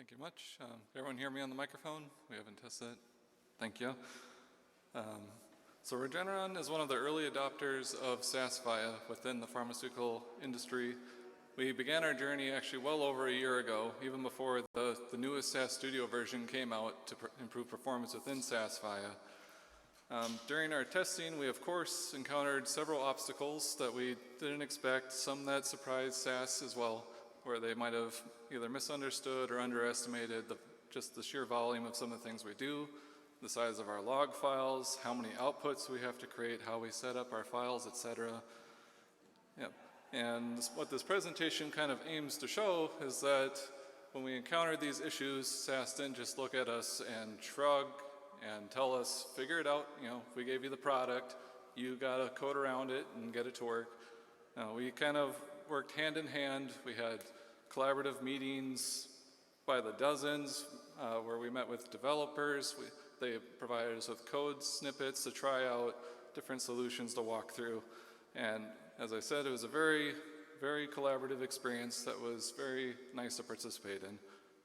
Thank you much. Can everyone hear me on the microphone? We haven't tested it. Thank you. So Regeneron is one of the early adopters of SaaS Viya within the pharmaceutical industry. We began our journey actually well over a year ago, even before the newest SaaS Studio version came out to improve performance within SaaS Viya. During our testing, we of course encountered several obstacles that we didn't expect, some that surprised SaaS as well, where they might have either misunderstood or underestimated just the sheer volume of some of the things we do, the size of our log files, how many outputs we have to create, how we set up our files, etc. Yep. And what this presentation kind of aims to show is that when we encountered these issues, SaaS didn't just look at us and shrug and tell us, figure it out, we gave you the product, you gotta code around it and get it to work. No, we kind of worked hand in hand. We had collaborative meetings by the dozens where we met with developers. They provided us with code snippets to try out different solutions to walk through. And as I said, it was a very, very collaborative experience that was very nice to participate in.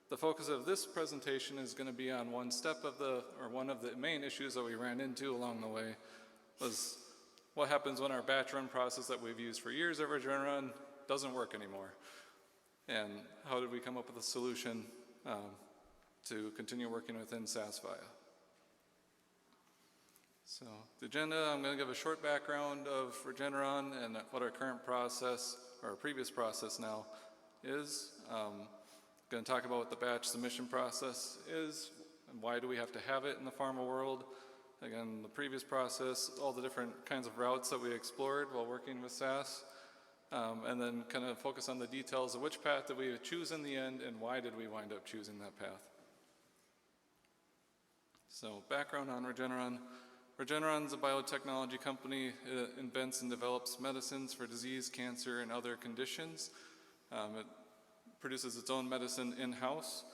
The focus of this presentation is going to be on one of the main issues that we ran into along the way was what happens when our batch run process that we've used for years at Regeneron doesn't work anymore. And how did we come up with a solution to continue working within SaaS Viya? So the agenda, I'm going to give a short background of Regeneron and what our current process, or our previous process now, is. Going to talk about what the batch submission process is and why do we have to have it in the pharma world. Again, the previous process, all the different kinds of routes that we explored while working with SaaS, and then kind of focus on the details of which path did we choose in the end and why did we wind up choosing that path. So background on Regeneron. Regeneron's a biotechnology company. It invents and develops medicines for disease, cancer, and other conditions. It produces its own medicine in-house.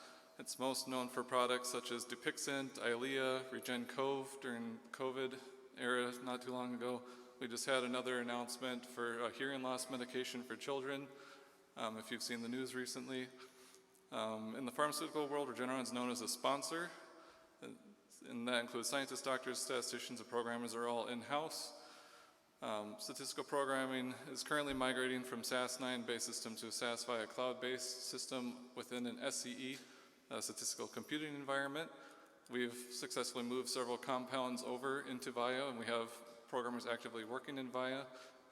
It's most known for products such as Dupixent, Eylea, RegenCove during COVID era not too long ago. We just had another announcement for a hearing loss medication for children, if you've seen the news recently. In the pharmaceutical world, Regeneron is known as a sponsor, and that includes scientists, doctors, statisticians, and programmers are all in-house. Statistical programming is currently migrating from SAS 9-based system to a SAS Viya cloud-based system within an SCE, statistical computing environment. We've successfully moved several compounds over into Viya, and we have programmers actively working in Viya,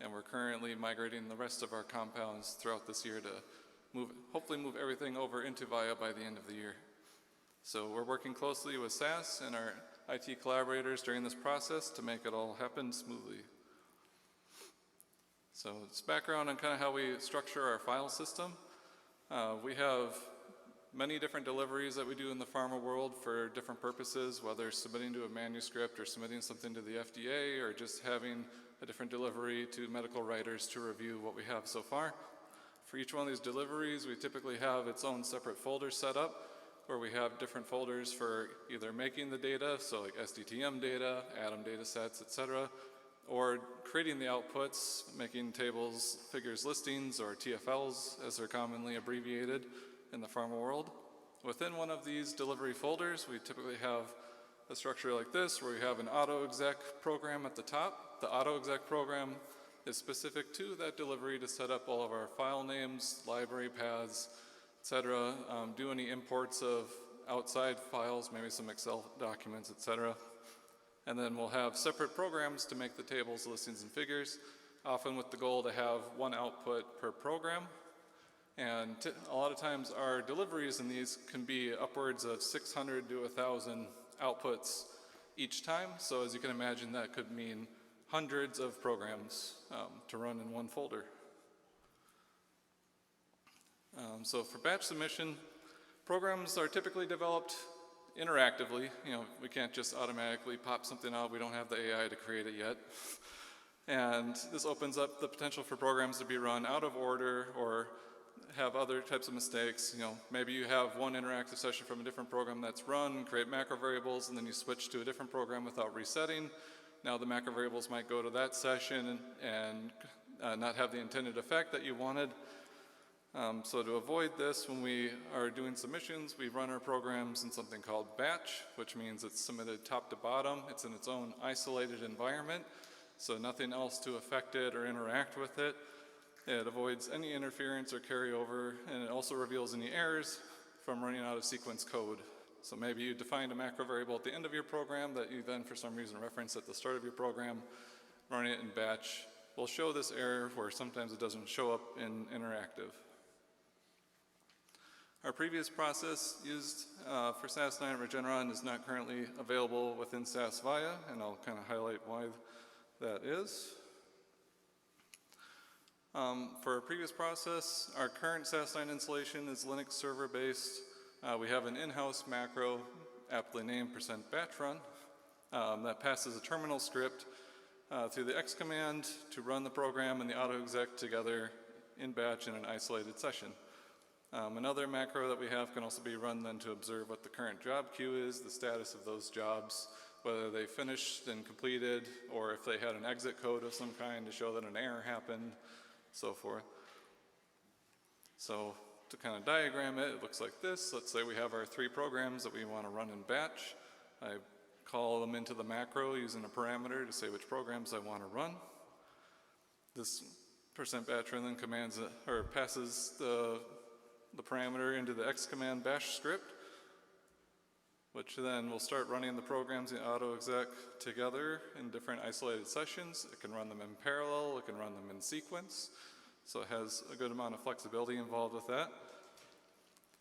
and we're currently migrating the rest of our compounds throughout this year to hopefully move everything over into Viya by the end of the year. So we're working closely with SAS and our IT collaborators during this process to make it all happen smoothly. So it's background on kind of how we structure our file system. We have many different deliveries that we do in the pharma world for different purposes, whether submitting to a manuscript or submitting something to the FDA or just having a different delivery to medical writers to review what we have so far. For each one of these deliveries, we typically have its own separate folder set up where we have different folders for either making the data, so like SDTM data, Atom data sets, etc., or creating the outputs, making tables, figures, listings, or TFLs, as they're commonly abbreviated in the pharma world. Within one of these delivery folders, we typically have a structure like this, where we have an AutoExec program at the top. The AutoExec program is specific to that delivery to set up all of our file names, library paths, etc., do any imports of outside files, maybe some Excel documents, etc. And then we'll have separate programs to make the tables, listings, and figures, often with the goal to have one output per program. And a lot of times our deliveries in these can be upwards of 600 to 1,000 outputs each time. So as you can imagine, that could mean hundreds of programs to run in one folder. So for batch submission, programs are typically developed interactively. We can't just automatically pop something out. We don't have the AI to create it yet. And this opens up the potential for programs to be run out of order or have other types of mistakes. Maybe you have one interactive session from a different program that's run, create macro variables, and then you switch to a different program without resetting. Now the macro variables might go to that session and not have the intended effect that you wanted. So to avoid this, when we are doing submissions, we run our programs in something called batch, which means it's submitted top to bottom. It's in its own isolated environment, so nothing else to affect it or interact with it. It avoids any interference or carryover, and it also reveals any errors from running out of sequence code. So maybe you defined a macro variable at the end of your program that you then for some reason reference at the start of your program. Running it in batch will show this error where sometimes it doesn't show up in interactive. Our previous process used for SAS 9 Regeneron is not currently available within SAS Viya, and I'll kind of highlight why that is. For our previous process, our current SAS 9 installation is Linux server based. We have an in-house macro, aptly named %batchrun, that passes a terminal script through the X command to run the program and the autoexec together in batch in an isolated session. Another macro that we have can also be run then to observe what the current job queue is, the status of those jobs, whether they finished and completed, or if they had an exit code of some kind to show that an error happened, so forth. So to kind of diagram it, it looks like this. Let's say we have our 3 programs that we want to run in batch. I call them into the macro using a parameter to say which programs I want to run. This %batchrun then commands or passes the parameter into the X command bash script, which then will start running the programs in autoexec together in different isolated sessions. It can run them in parallel, it can run them in sequence, so it has a good amount of flexibility involved with that.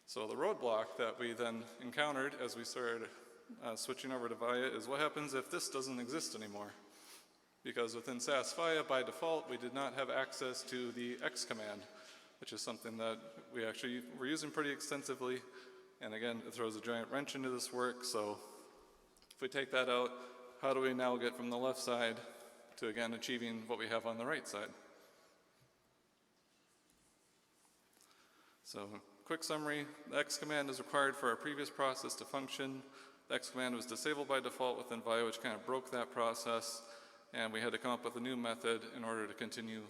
So the roadblock that we then encountered as we started switching over to Viya is what happens if this doesn't exist anymore? Because within SAS Viya, by default, we did not have access to the X command, which is something that we actually were using pretty extensively. And again, it throws a giant wrench into this work. So if we take that out, how do we now get from the left side to, again, achieving what we have on the right side? So quick summary, the X command is required for our previous process to function. The X command was disabled by default within Viya, which kind of broke that process. And we had to come up with a new method in order to continue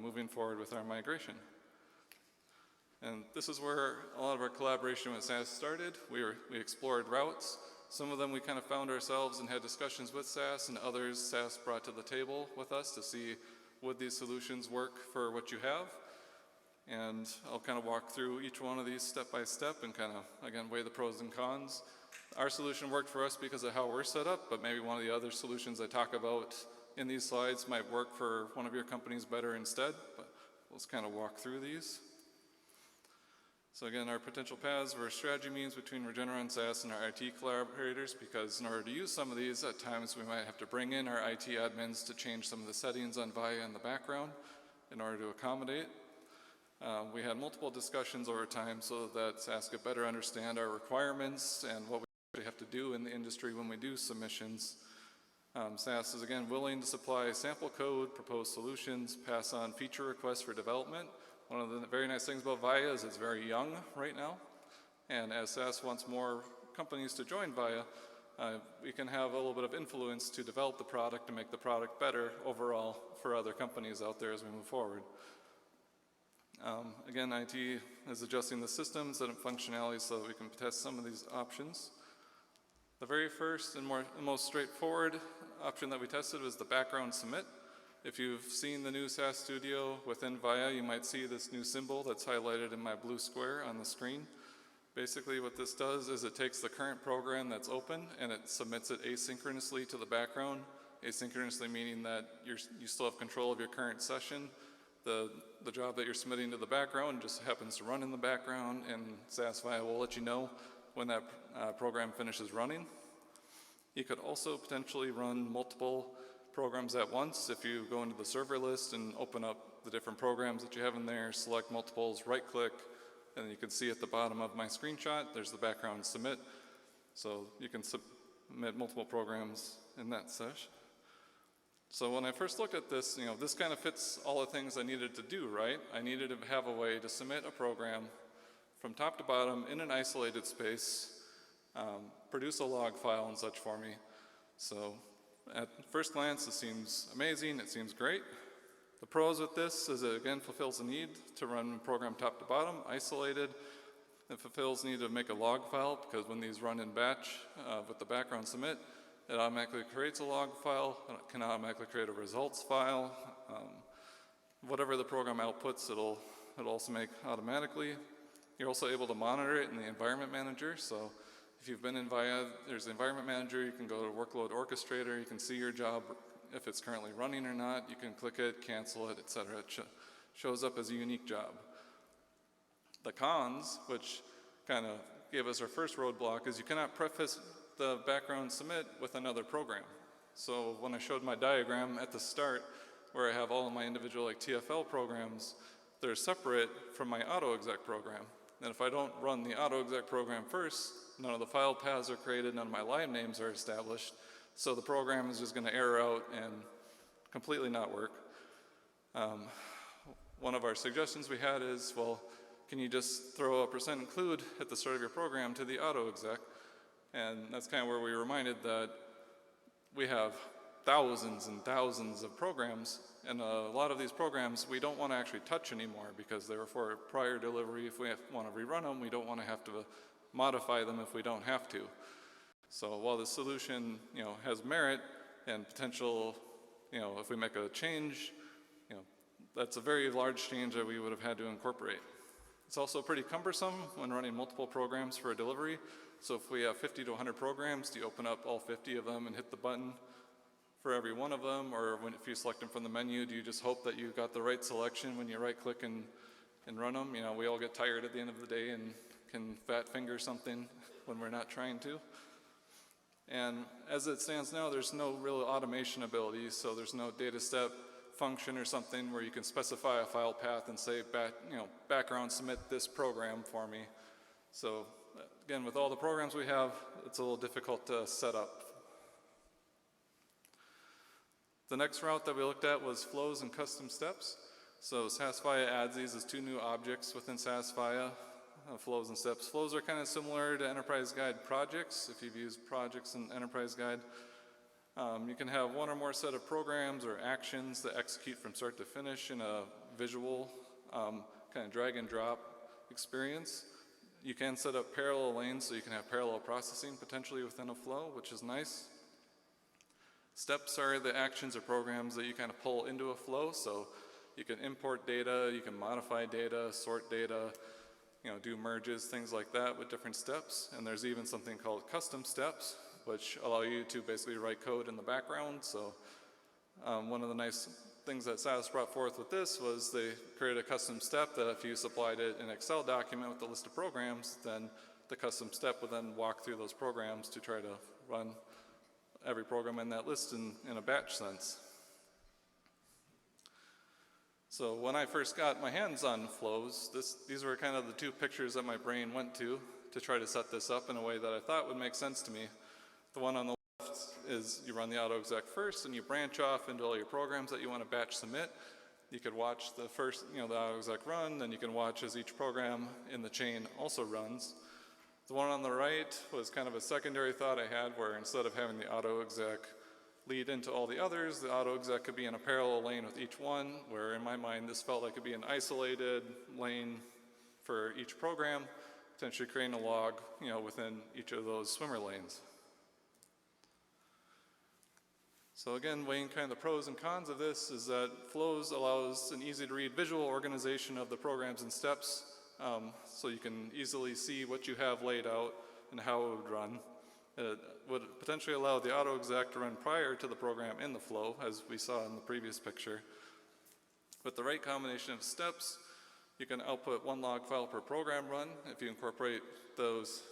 moving forward with our migration. And this is where a lot of our collaboration with SAS started. We explored routes. Some of them we kind of found ourselves and had discussions with SAS, and others SAS brought to the table with us to see would these solutions work for what you have. And I'll kind of walk through each one of these step by step and kind of, again, weigh the pros and cons. Our solution worked for us because of how we're set up, but maybe one of the other solutions I talk about in these slides might work for one of your companies better instead, but let's kind of walk through these. So again, our potential paths were strategy means between Regeneron SAS and our IT collaborators, because in order to use some of these, at times we might have to bring in our IT admins to change some of the settings on Viya in the background in order to accommodate. We had multiple discussions over time so that SAS could better understand our requirements and what we have to do in the industry when we do submissions. SAS is again willing to supply sample code, propose solutions, pass on feature requests for development. One of the very nice things about Viya is it's very young right now, and as SAS wants more companies to join Viya, we can have a little bit of influence to develop the product and make the product better overall for other companies out there as we move forward. Again, IT is adjusting the systems and functionality so that we can test some of these options. The very first and most straightforward option that we tested was the background submit. If you've seen the new SAS Studio within Viya, you might see this new symbol that's highlighted in my blue square on the screen. Basically what this does is it takes the current program that's open and it submits it asynchronously to the background. Asynchronously meaning that you still have control of your current session. The job that you're submitting to the background just happens to run in the background, and SAS Viya will let you know when that program finishes running. You could also potentially run multiple programs at once. If you go into the server list and open up the different programs that you have in there, select multiples, right click, and you can see at the bottom of my screenshot, there's the background submit. So you can submit multiple programs in that session. So when I first looked at this, this kind of fits all the things I needed to do, right? I needed to have a way to submit a program from top to bottom in an isolated space, produce a log file and such for me. So at first glance, it seems amazing, it seems great. The pros with this is it again fulfills the need to run the program top to bottom, isolated. It fulfills the need to make a log file because when these run in batch with the background submit, it automatically creates a log file, and it can automatically create a results file. Whatever the program outputs, it'll also make automatically. You're also able to monitor it in the environment manager. So if you've been in VIA, there's the environment manager. You can go to workload orchestrator. You can see your job, if it's currently running or not. You can click it, cancel it, etc. It shows up as a unique job. The cons, which kind of gave us our first roadblock, is you cannot preface the background submit with another program. So when I showed my diagram at the start, where I have all of my individual like TFL programs, they're separate from my AutoExec program. And if I don't run the AutoExec program first, none of the file paths are created, none of my line names are established, so the program is just going to error out and completely not work. One of our suggestions we had is, well, can you just throw a %include at the start of your program to the AutoExec? And that's kind of where we were reminded that we have thousands and thousands of programs, and a lot of these programs we don't want to actually touch anymore because they were for prior delivery. If we want to rerun them, we don't want to have to modify them if we don't have to. So while the solution, has merit and potential, if we make a change, that's a very large change that we would have had to incorporate. It's also pretty cumbersome when running multiple programs for a delivery. So if we have 50 to 100 programs, do you open up all 50 of them and hit the button for every one of them? Or if you select them from the menu, do you just hope that you got the right selection when you right click and run them? We all get tired at the end of the day and can fat finger something when we're not trying to. And as it stands now, there's no real automation ability, so there's no data step function or something where you can specify a file path and say, background submit this program for me. So again, with all the programs we have, it's a little difficult to set up. The next route that we looked at was flows and custom steps. So SaskVia adds these as 2 new objects within SaskVia, flows and steps. Flows are kind of similar to Enterprise Guide projects, if you've used projects in Enterprise Guide. You can have one or more set of programs or actions that execute from start to finish in a visual kind of drag and drop experience. You can set up parallel lanes so you can have parallel processing potentially within a flow, which is nice. Steps are the actions or programs that you kind of pull into a flow, so you can import data, you can modify data, sort data, do merges, things like that with different steps. And there's even something called custom steps, which allow you to basically write code in the background. So one of the nice things that SAS brought forth with this was they created a custom step that if you supplied it in an Excel document with a list of programs, then the custom step would then walk through those programs to try to run every program in that list in a batch sense. So when I first got my hands on flows, these were kind of the 2 pictures that my brain went to try to set this up in a way that I thought would make sense to me. The one on the left is you run the AutoExec first and you branch off into all your programs that you want to batch submit. You could watch the first, the AutoExec run, then you can watch as each program in the chain also runs. The one on the right was kind of a secondary thought I had where instead of having the AutoExec lead into all the others, the AutoExec could be in a parallel lane with each one, where in my mind this felt like it would be an isolated lane for each program, potentially creating a log within each of those swimmer lanes. So again, weighing kind of the pros and cons of this is that flows allows an easy to read visual organization of the programs and steps, so you can easily see what you have laid out and how it would run. It would potentially allow the AutoExec to run prior to the program in the flow, as we saw in the previous picture. With the right combination of steps, you can output 1 log file per program run. If you incorporate those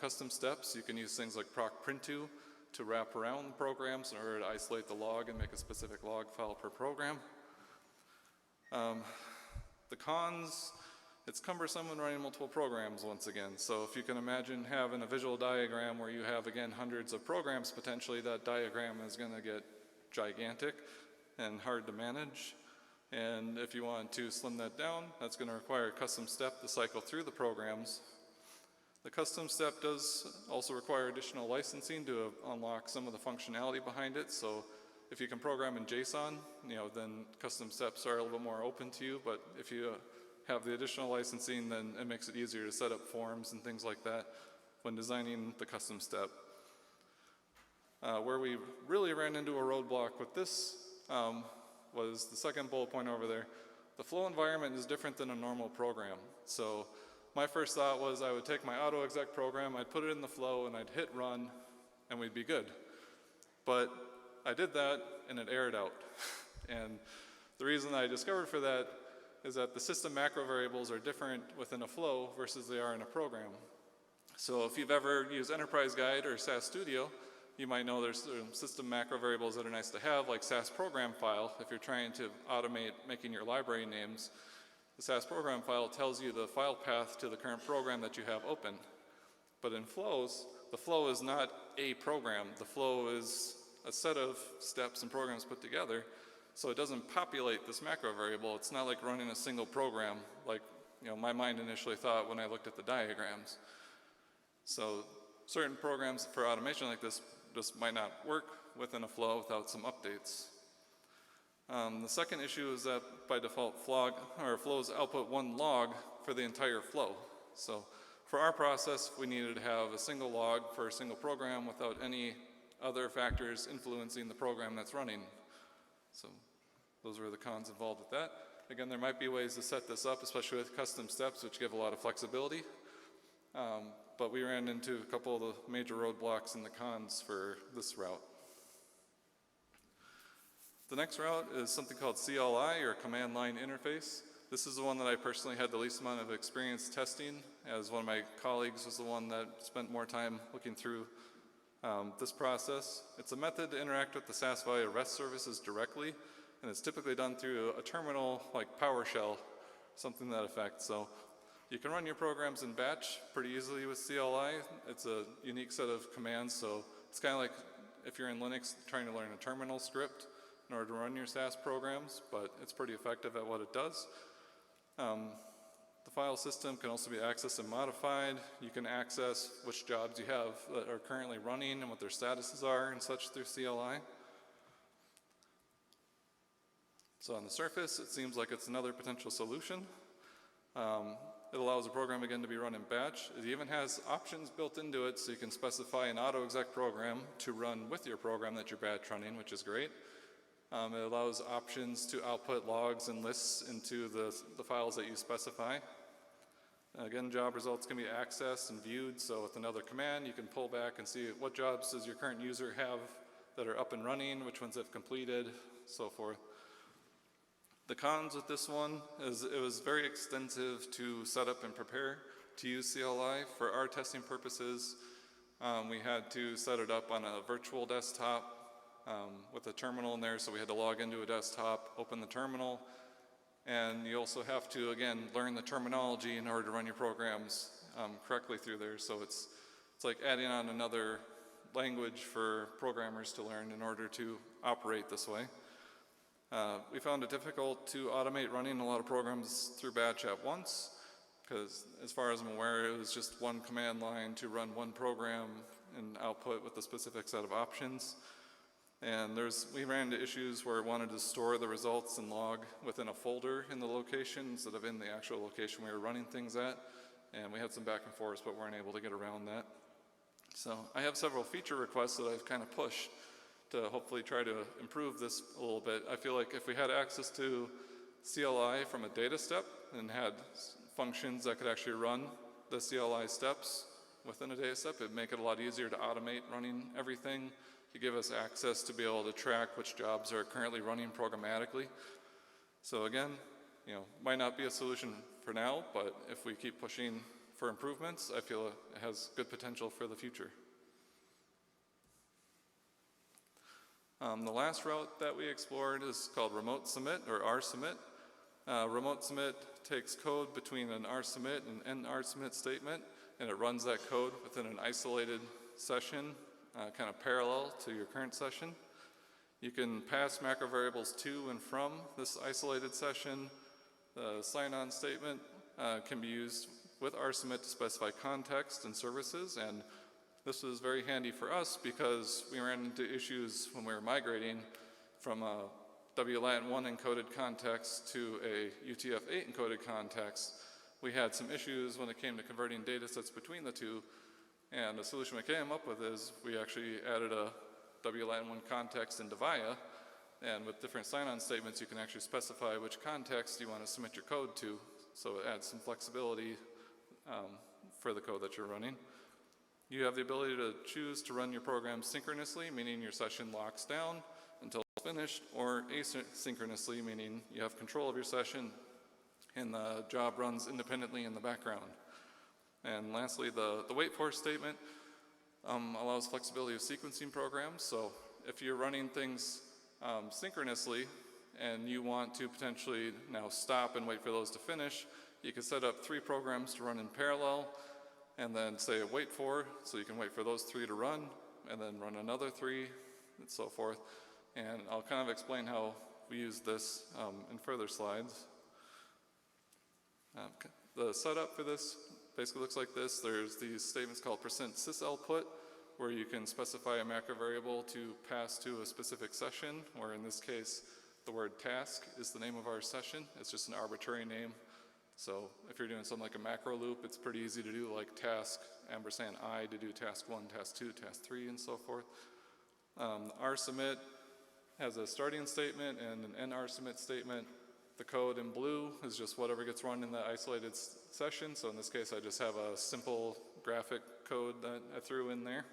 custom steps, you can use things like procprint2 to wrap around the programs in order to isolate the log and make a specific log file per program. The cons, it's cumbersome when running multiple programs once again. So if you can imagine having a visual diagram where you have, again, hundreds of programs potentially, that diagram is going to get gigantic and hard to manage. And if you want to slim that down, that's going to require a custom step to cycle through the programs. The custom step does also require additional licensing to unlock some of the functionality behind it. So if you can program in JSON, then custom steps are a little bit more open to you, but if you have the additional licensing, then it makes it easier to set up forms and things like that when designing the custom step. Where we really ran into a roadblock with this was the second bullet point over there. The flow environment is different than a normal program. So my first thought was I would take my AutoExec program, I'd put it in the flow, and I'd hit run, and we'd be good. But I did that, and it errored out. And the reason I discovered for that is that the system macro variables are different within a flow versus they are in a program. So if you've ever used Enterprise Guide or SAS Studio, you might know there's system macro variables that are nice to have, like SAS program file. If you're trying to automate making your library names, the SAS program file tells you the file path to the current program that you have open. But in flows, the flow is not a program. The flow is a set of steps and programs put together, so it doesn't populate this macro variable. It's not like running a single program, like my mind initially thought when I looked at the diagrams. So certain programs for automation like this just might not work within a flow without some updates. The second issue is that by default flows output one log for the entire flow. So for our process, we needed to have a single log for a single program without any other factors influencing the program that's running. So those were the cons involved with that. Again, there might be ways to set this up, especially with custom steps, which give a lot of flexibility. But we ran into a couple of the major roadblocks and the cons for this route. The next route is something called CLI, or Command Line Interface. This is the one that I personally had the least amount of experience testing, as one of my colleagues was the one that spent more time looking through this process. It's a method to interact with the SAS Viya REST services directly, and it's typically done through a terminal like PowerShell, something to that effect. So you can run your programs in batch pretty easily with CLI. It's a unique set of commands, so it's kind of like if you're in Linux trying to learn a terminal script in order to run your SAS programs, but it's pretty effective at what it does. The file system can also be accessed and modified. You can access which jobs you have that are currently running and what their statuses are and such through CLI. So on the surface, it seems like it's another potential solution. It allows a program, again, to be run in batch. It even has options built into it, so you can specify an AutoExec program to run with your program that you're batch running, which is great. It allows options to output logs and lists into the files that you specify. Again, job results can be accessed and viewed, so with another command, you can pull back and see what jobs does your current user have that are up and running, which ones have completed, so forth. The cons with this one is it was very extensive to set up and prepare to use CLI. For our testing purposes, we had to set it up on a virtual desktop with a terminal in there, so we had to log into a desktop, open the terminal, and you also have to, again, learn the terminology in order to run your programs correctly through there. So it's like adding on another language for programmers to learn in order to operate this way. We found it difficult to automate running a lot of programs through batch at once, because as far as I'm aware, it was just one command line to run one program and output with a specific set of options. And we ran into issues where it wanted to store the results and log within a folder in the location instead of in the actual location we were running things at. And we had some back and forth, but weren't able to get around that. So I have several feature requests that I've kind of pushed to hopefully try to improve this a little bit. I feel like if we had access to CLI from a data step and had functions that could actually run the CLI steps within a data step, it'd make it a lot easier to automate running everything, to give us access to be able to track which jobs are currently running programmatically. So again, might not be a solution for now, but if we keep pushing for improvements, I feel it has good potential for the future. The last route that we explored is called remote submit, or rsubmit. Remote submit takes code between an rsubmit and an rsubmit statement, and it runs that code within an isolated session, kind of parallel to your current session. You can pass macro variables to and from this isolated session. The sign-on statement can be used with rsubmit to specify context and services, and this was very handy for us because we ran into issues when we were migrating. from a WLAN1 encoded context to a UTF-8 encoded context, we had some issues when it came to converting data sets between the two, and the solution we came up with is we actually added a WLAN1 context into VIA, and with different sign-on statements you can actually specify which context you want to submit your code to, so it adds some flexibility for the code that you're running. You have the ability to choose to run your program synchronously, meaning your session locks down until it's finished, or asynchronously, meaning you have control of your session and the job runs independently in the background. And lastly, the wait for statement allows flexibility of sequencing programs. So if you're running things synchronously and you want to potentially now stop and wait for those to finish, you can set up 3 programs to run in parallel and then say wait for, so you can wait for those 3 to run and then run another 3 and so forth. And I'll kind of explain how we use this in further slides. The setup for this basically looks like this. There's these statements called %sysoutput, where you can specify a macro variable to pass to a specific session, or in this case, the word task is the name of our session. It's just an arbitrary name. So if you're doing something like a macro loop, it's pretty easy to do, like task &I to do task 1, task 2, task 3, and so forth. rsubmit has a starting statement and an end rsubmit statement. The code in blue is just whatever gets run in the isolated session. So in this case, I just have a simple graphic code that I threw in there.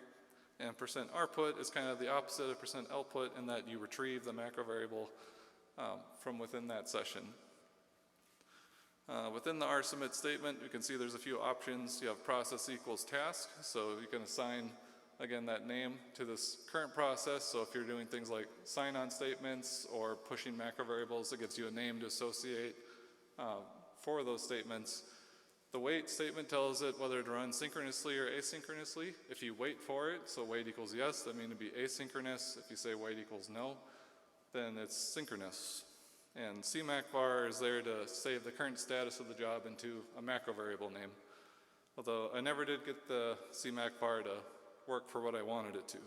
And %output is kind of the opposite of %output in that you retrieve the macro variable from within that session. Within the rsubmit statement, you can see there's a few options. You have process equals task, so you can assign, again, that name to this current process. So if you're doing things like sign-on statements or pushing macro variables, it gives you a name to associate for those statements. The wait statement tells it whether to run synchronously or asynchronously. If you wait for it, so wait equals yes, that means to be asynchronous. If you say wait equals no, then it's synchronous. And CMAC-var is there to save the current status of the job into a macro variable name. Although I never did get the CMAC-var to work for what I wanted it to.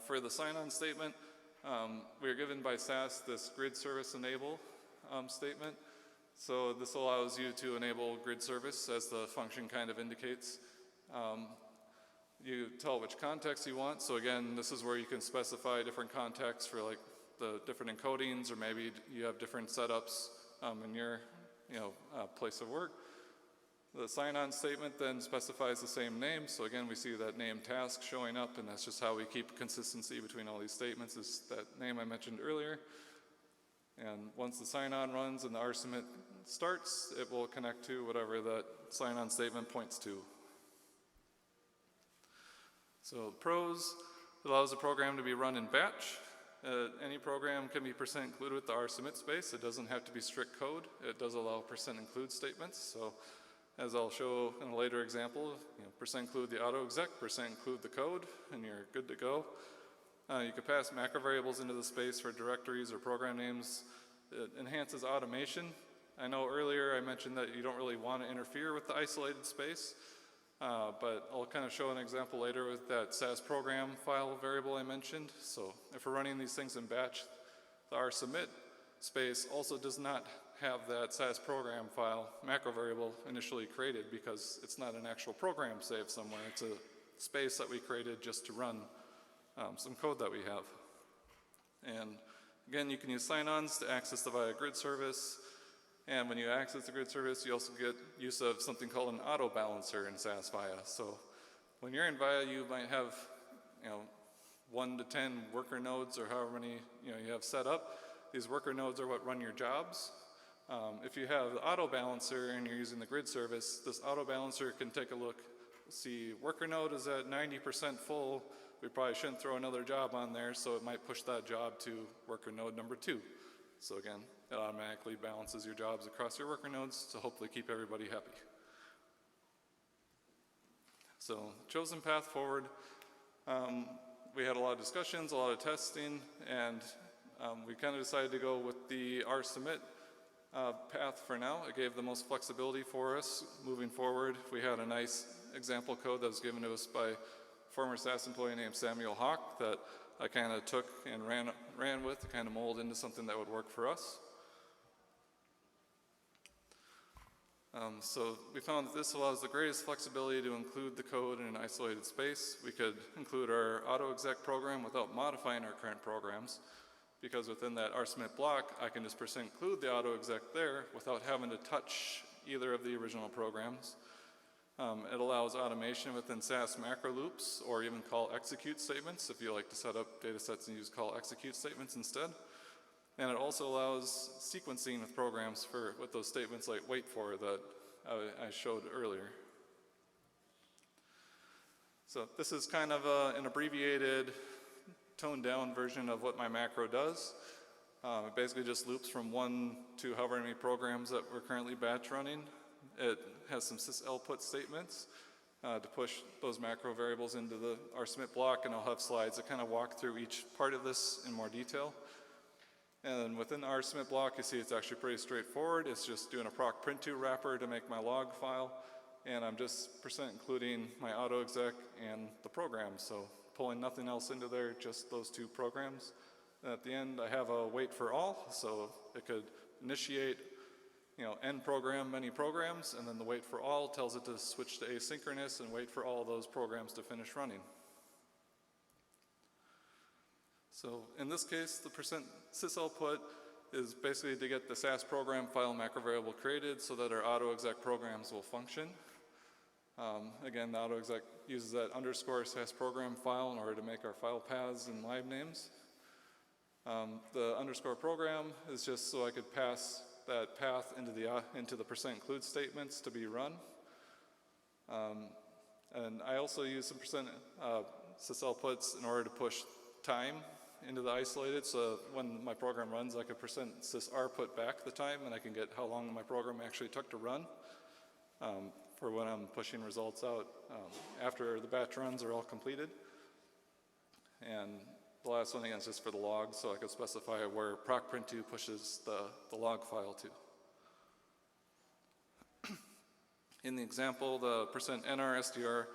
For the sign-on statement, we are given by SAS this grid service enable statement. So this allows you to enable grid service, as the function kind of indicates. You tell which context you want. So again, this is where you can specify different contexts for like the different encodings, or maybe you have different setups in your place of work. The sign-on statement then specifies the same name. So again, we see that name task showing up, and that's just how we keep consistency between all these statements, is that name I mentioned earlier. And once the sign-on runs and the rsubmit starts, it will connect to whatever that sign-on statement points to. So pros, it allows the program to be run in batch. Any program can be %include with the rsubmit space. It doesn't have to be strict code. It does allow %include statements. So as I'll show in a later example, %include the auto-exec, %include the code, and you're good to go. You can pass macro variables into the space for directories or program names. It enhances automation. I know earlier I mentioned that you don't really want to interfere with the isolated space, but I'll kind of show an example later with that SAS program file variable I mentioned. So if we're running these things in batch, the rsubmit space also does not have that SAS program file macro variable initially created, because it's not an actual program saved somewhere. It's a space that we created just to run some code that we have. And again, you can use sign-ons to access the VIA grid service. And when you access the grid service, you also get use of something called an auto balancer in SAS VIA. So when you're in VIA, you might have 1 to 10 worker nodes, or however many you have set up. These worker nodes are what run your jobs. If you have the auto balancer and you're using the grid service, this auto balancer can take a look, see worker node is at 90% full. We probably shouldn't throw another job on there, so it might push that job to worker node number 2. So again, it automatically balances your jobs across your worker nodes to hopefully keep everybody happy. So chosen path forward, we had a lot of discussions, a lot of testing, and we kind of decided to go with the rsubmit path for now. It gave the most flexibility for us moving forward. We had a nice example code that was given to us by a former SAS employee named Samuel Hawk that I kind of took and ran with to kind of mold into something that would work for us. So we found that this allows the greatest flexibility to include the code in an isolated space. We could include our AutoExec program without modifying our current programs, because within that RSubmit block, I can just include the AutoExec there without having to touch either of the original programs. It allows automation within SAS macro loops, or even call execute statements if you like to set up data sets and use call execute statements instead. And it also allows sequencing with programs with those statements like wait for that I showed earlier. So this is kind of an abbreviated, toned down version of what my macro does. It basically just loops from 1 to however many programs that we're currently batch running. It has some sysoutput statements to push those macro variables into the RSubmit block, and I'll have slides that kind of walk through each part of this in more detail. And within the RSubmit block, you see it's actually pretty straightforward. It's just doing a proc print2 wrapper to make my log file, and I'm just including my AutoExec and the program, so pulling nothing else into there, just those 2 programs. And at the end, I have a wait for all, so it could initiate, end program, many programs, and then the wait for all tells it to switch to asynchronous and wait for all those programs to finish running. So in this case, the %sysoutput is basically to get the SAS program file macro variable created so that our AutoExec programs will function. Again, the AutoExec uses that _ SAS program file in order to make our file paths and live names. The _ program is just so I could pass that path into the %include statements to be run. And I also use some %sysoutputs in order to push time into the isolated, so when my program runs, I could %sysoutput back the time, and I can get how long my program actually took to run for when I'm pushing results out after the batch runs are all completed. And the last one again is just for the log, so I could specify where proc print2 pushes the log file to. In the example, the %nrstr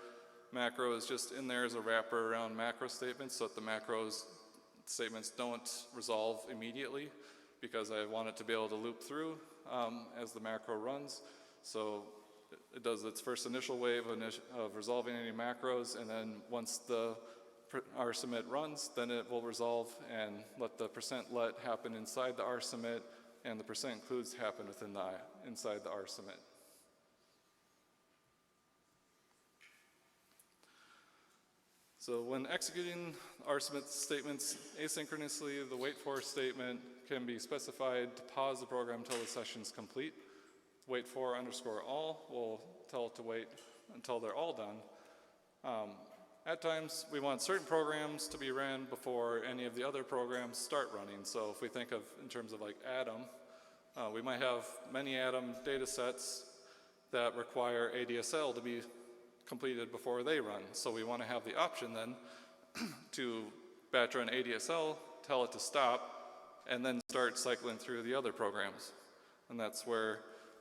macro is just in there as a wrapper around macro statements so that the macros statements don't resolve immediately, because I want it to be able to loop through as the macro runs. So it does its first initial wave of resolving any macros, and then once the RSubmit runs, then it will resolve and let the %let happen inside the RSubmit, and the %includes happen inside the RSubmit. So when executing RSubmit statements asynchronously, the wait for statement can be specified to pause the program until the session is complete. Wait for _all will tell it to wait until they're all done. At times, we want certain programs to be ran before any of the other programs start running. So if we think of in terms of like Atom, we might have many Atom data sets that require ADSL to be completed before they run. So we want to have the option then to batch run ADSL, tell it to stop, and then start cycling through the other programs. And that's where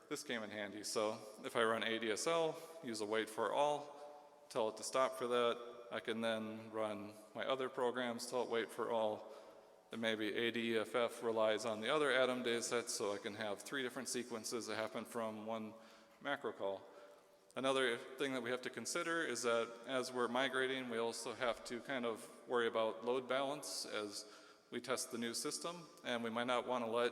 this came in handy. So if I run ADSL, use a wait for all, tell it to stop for that, I can then run my other programs, tell it wait for all, and maybe ADEFF relies on the other Atom datasets, so I can have 3 different sequences that happen from one macro call. Another thing that we have to consider is that as we're migrating, we also have to kind of worry about load balance as we test the new system, and we might not want to let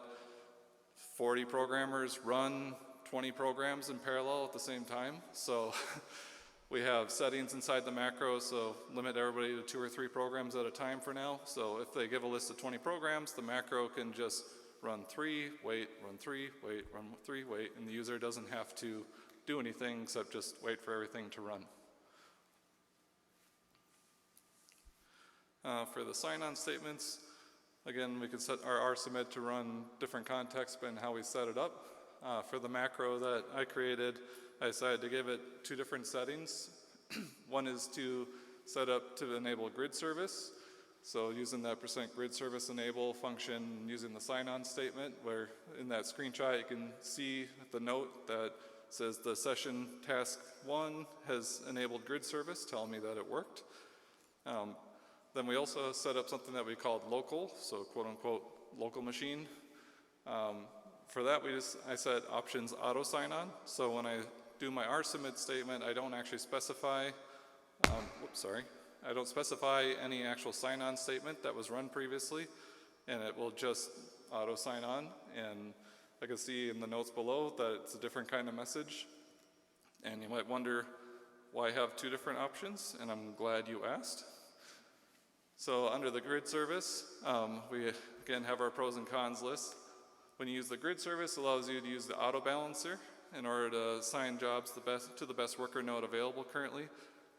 40 programmers run 20 programs in parallel at the same time. So we have settings inside the macro, so limit everybody to 2 or 3 programs at a time for now. So if they give a list of 20 programs, the macro can just run 3, wait, run 3, wait, run 3, wait, and the user doesn't have to do anything except just wait for everything to run. For the sign-on statements, again, we could set our RSubmit to run different contexts and how we set it up. For the macro that I created, I decided to give it 2 different settings. One is to set up to enable grid service. So using that %grid service enable function, using the sign-on statement, where in that screenshot you can see the note that says the session task 1 has enabled grid service, telling me that it worked. Then we also set up something that we called local, so quote unquote local machine. For that, I set options auto sign on. So when I do my rsubmit statement, I don't actually specify, I don't specify any actual sign on statement that was run previously, and it will just auto sign on. And I can see in the notes below that it's a different kind of message. And you might wonder why I have two different options, and I'm glad you asked. So under the grid service, we again have our pros and cons list. When you use the grid service, it allows you to use the auto balancer in order to assign jobs to the best worker node available currently.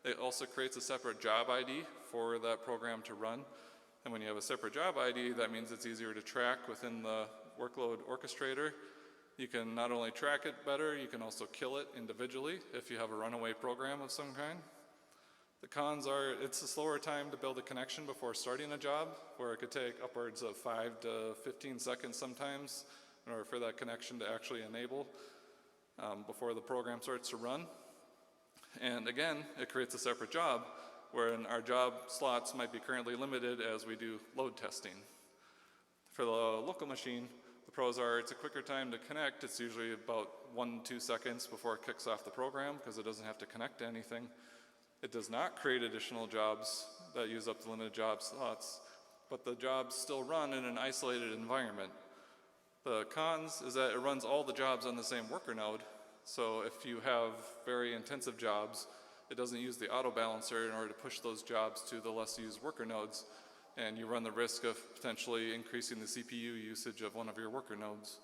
It also creates a separate job ID for that program to run. And when you have a separate job ID, that means it's easier to track within the workload orchestrator. You can not only track it better, you can also kill it individually if you have a runaway program of some kind. The cons are, it's a slower time to build a connection before starting a job, where it could take upwards of 5 to 15 seconds sometimes in order for that connection to actually enable before the program starts to run. And again, it creates a separate job, wherein our job slots might be currently limited as we do load testing. For the local machine, the pros are it's a quicker time to connect. It's usually about 1 to 2 seconds before it kicks off the program because it doesn't have to connect to anything. It does not create additional jobs that use up the limited job slots, but the jobs still run in an isolated environment. The cons is that it runs all the jobs on the same worker node, so if you have very intensive jobs, it doesn't use the auto balancer in order to push those jobs to the less used worker nodes, and you run the risk of potentially increasing the CPU usage of one of your worker nodes.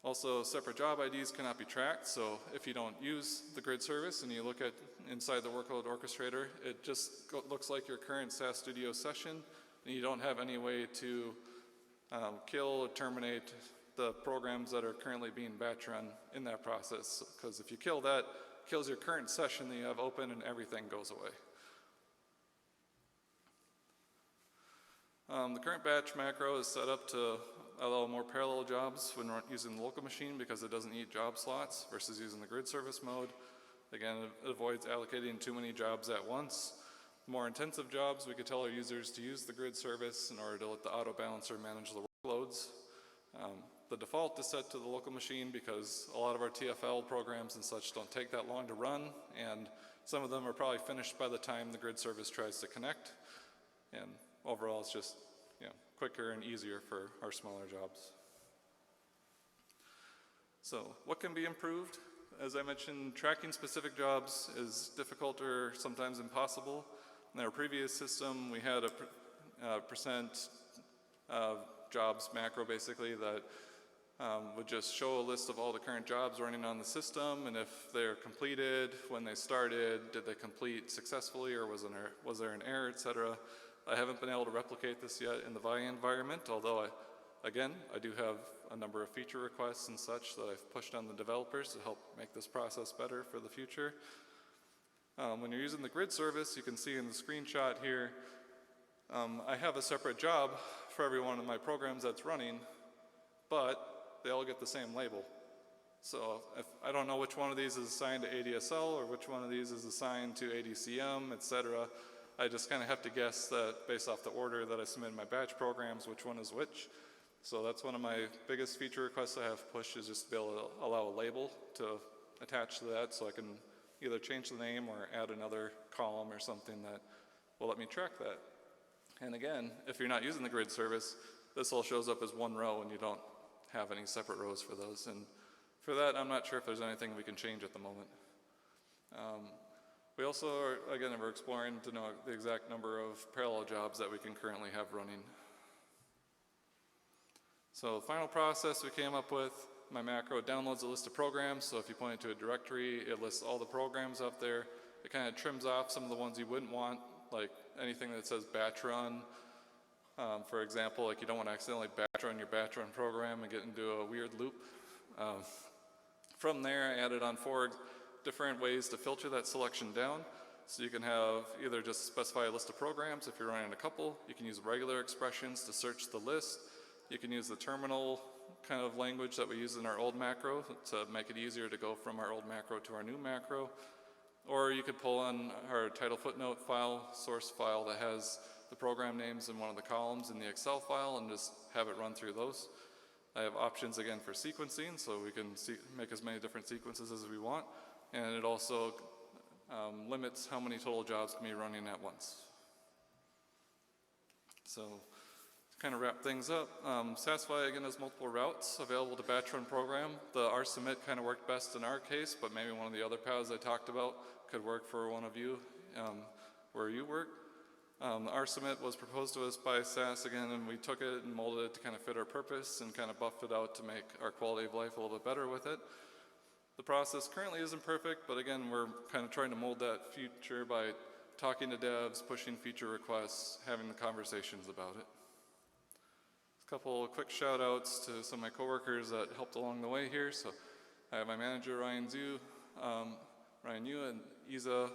Also, separate job IDs cannot be tracked, so if you don't use the grid service and you look at inside the workload orchestrator, it just looks like your current SAS Studio session, and you don't have any way to kill or terminate the programs that are currently being batch run in that process, because if you kill that, it kills your current session that you have open and everything goes away. The current batch macro is set up to allow more parallel jobs when using the local machine because it doesn't eat job slots versus using the grid service mode. Again, it avoids allocating too many jobs at once. More intensive jobs, we could tell our users to use the grid service in order to let the auto balancer manage the workloads. The default is set to the local machine because a lot of our TFL programs and such don't take that long to run, and some of them are probably finished by the time the grid service tries to connect. And overall, it's just quicker and easier for our smaller jobs. So what can be improved? As I mentioned, tracking specific jobs is difficult or sometimes impossible. In our previous system, we had a percent jobs macro basically that would just show a list of all the current jobs running on the system, and if they're completed, when they started, did they complete successfully, or was there an error, etc. I haven't been able to replicate this yet in the VIA environment, although I do have a number of feature requests and such that I've pushed on the developers to help make this process better for the future. When you're using the grid service, you can see in the screenshot here, I have a separate job for every one of my programs that's running, but they all get the same label. So if I don't know which one of these is assigned to ADSL or which one of these is assigned to ADCM, etc., I just kind of have to guess that based off the order that I submit my batch programs, which one is which. So that's one of my biggest feature requests I have pushed, is just to be able to allow a label to attach to that so I can either change the name or add another column or something that will let me track that. And again, if you're not using the grid service, this all shows up as one row and you don't have any separate rows for those. And for that, I'm not sure if there's anything we can change at the moment. We also are, again, we're exploring to know the exact number of parallel jobs that we can currently have running. So the final process we came up with, my macro downloads a list of programs, so if you point it to a directory, it lists all the programs up there. It kind of trims off some of the ones you wouldn't want, like anything that says batch run. For example, like you don't want to accidentally batch run your batch run program and get into a weird loop. From there, I added on 4 different ways to filter that selection down. So you can have either just specify a list of programs if you're running a couple. You can use regular expressions to search the list. You can use the terminal kind of language that we use in our old macro to make it easier to go from our old macro to our new macro. Or you could pull on our title footnote file, source file that has the program names in one of the columns in the Excel file and just have it run through those. I have options again for sequencing, so we can make as many different sequences as we want. And it also limits how many total jobs can be running at once. So to kind of wrap things up, SASFI again has multiple routes available to batch run program. The rsubmit kind of worked best in our case, but maybe one of the other paths I talked about could work for one of you where you work. The rsubmit was proposed to us by SAS again, and we took it and molded it to kind of fit our purpose and kind of buffed it out to make our quality of life a little bit better with it. The process currently isn't perfect, but again, we're kind of trying to mold that future by talking to devs, pushing feature requests, having the conversations about it. A couple of quick shout outs to some of my coworkers that helped along the way here. So I have my manager, Ryan Yu, and Isa,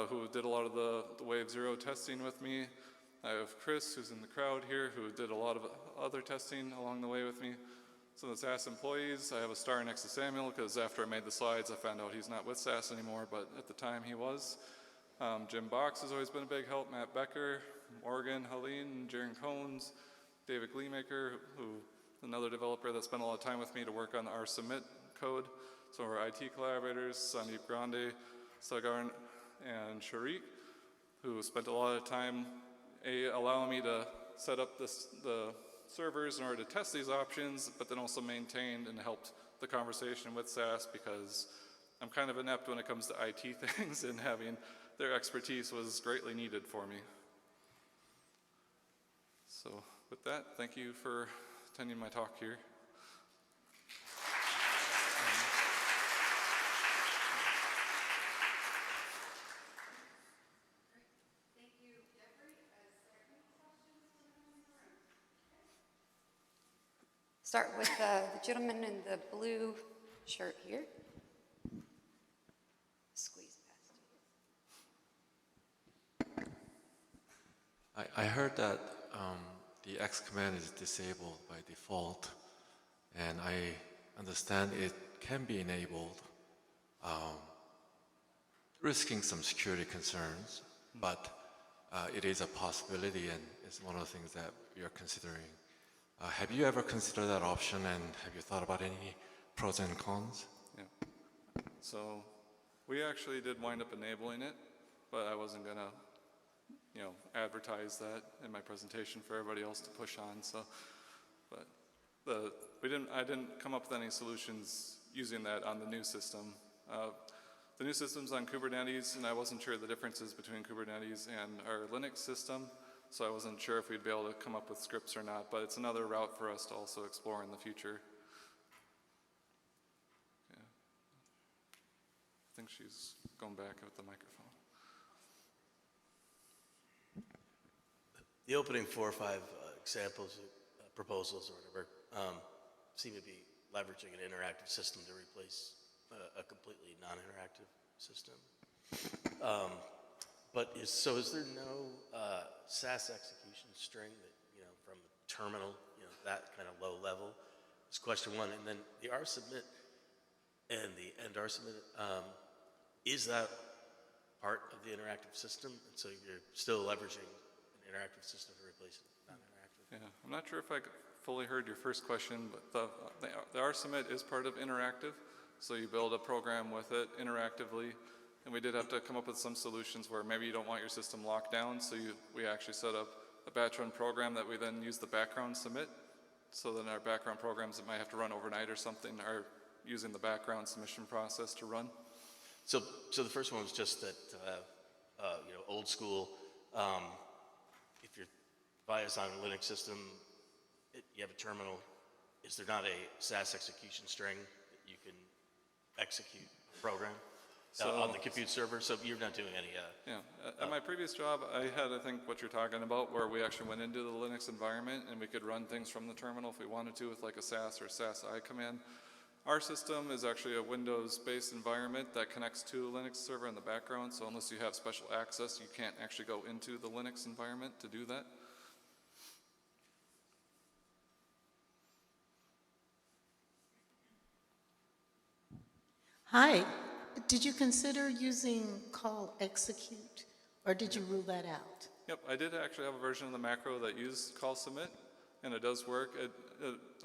who did a lot of the Wave Zero testing with me. I have Chris, who's in the crowd here, who did a lot of other testing along the way with me. Some of the SAS employees, I have a star next to Samuel, because after I made the slides, I found out he's not with SAS anymore, but at the time he was. Jim Box has always been a big help, Matt Becker, Morgan, Helene, Jaren Cones, David Gleemaker, who another developer that spent a lot of time with me to work on our submit code. Some of our IT collaborators, Sandeep Grande, Sagar, and Sharik, who spent a lot of time allowing me to set up the servers in order to test these options, but then also maintained and helped the conversation with SAS, because I'm kind of inept when it comes to IT things, and having their expertise was greatly needed for me. So with that, thank you for attending my talk here. Start with the gentleman in the blue shirt here. Squeeze past you. I heard that the X command is disabled by default, and I understand it can be enabled, risking some security concerns, but it is a possibility, and it's one of the things that we are considering. Have you ever considered that option, and have you thought about any pros and cons? Yeah. So we actually did wind up enabling it, but I wasn't gonna, advertise that in my presentation for everybody else to push on. So, but I didn't come up with any solutions using that on the new system. The new system's on Kubernetes, and I wasn't sure the differences between Kubernetes and our Linux system. So I wasn't sure if we'd be able to come up with scripts or not, but it's another route for us to also explore in the future. Yeah. I think she's going back with the microphone. The opening 4 or 5 examples, proposals or whatever, seem to be leveraging an interactive system to replace a completely non-interactive system. So is there no SAS execution string that, from the terminal, that kind of low level? That's question one. And then the rsubmit and the end rsubmit, is that part of the interactive system? And so you're still leveraging an interactive system to replace non-interactive? Yeah, I'm not sure if I fully heard your first question, but the rsubmit is part of interactive. So you build a program with it interactively. And we did have to come up with some solutions where maybe you don't want your system locked down, so we actually set up a batch run program that we then use the background submit. So then our background programs that might have to run overnight or something are using the background submission process to run. So the first one was just that, old school. If your BIOS on a Linux system, you have a terminal. Is there not a SAS execution string that you can execute a program? On the compute server, so you're not doing any... At my previous job, I had, I think, what you're talking about, where we actually went into the Linux environment and we could run things from the terminal if we wanted to with like a SAS or SAS-I command. Our system is actually a Windows-based environment that connects to a Linux server in the background, so unless you have special access, you can't actually go into the Linux environment to do that. Hi, Did you consider using call execute, or did you rule that out? Yep, I did actually have a version of the macro that used call submit, and it does work. It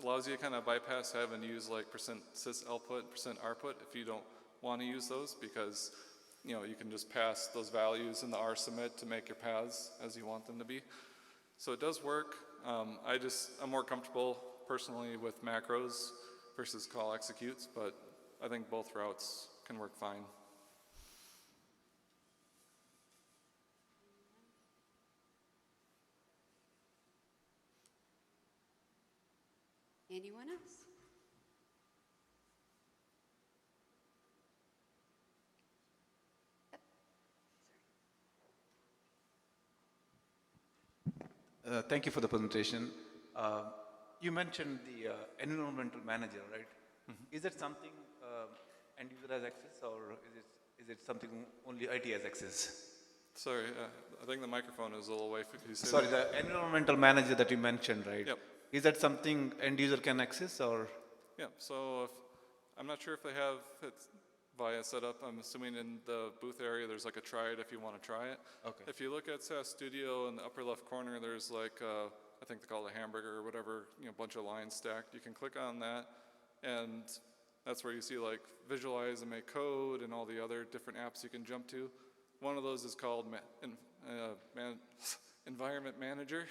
allows you to kind of bypass having to use like %sys output, %rput if you don't want to use those, because you know you can just pass those values in the R submit to make your paths as you want them to be. So it does work. I'm more comfortable personally with macros versus call executes, but I think both routes can work fine. Anyone else? Thank you for the presentation. You mentioned the environmental manager, right? Is that something end user has access, or is it something only IT has access? Sorry, I think the microphone is a little away. If you say Sorry, that. the environmental manager that you mentioned, right? Yep. Is that something end user can access, or? Yeah, so I'm not sure if they have it via setup. I'm assuming in the booth area there's like a try it if you want to try it. Okay. If you look at SAS Studio in the upper left corner, there's like, I think they call it a hamburger or whatever, bunch of lines stacked. You can click on that, and that's where you see like visualize and make code and all the other different apps you can jump to. One of those is called Environment Manager,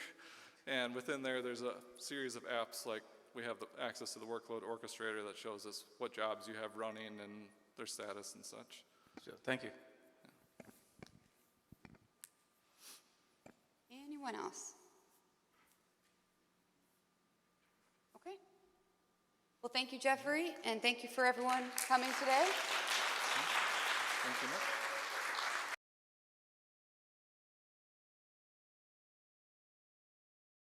and within there's a series of apps like we have the access to the workload orchestrator that shows us what jobs you have running and their status and such. Sure. Thank you. Anyone else? Okay. Well, thank you, Jeffrey, and thank you for everyone coming today. Thank you much.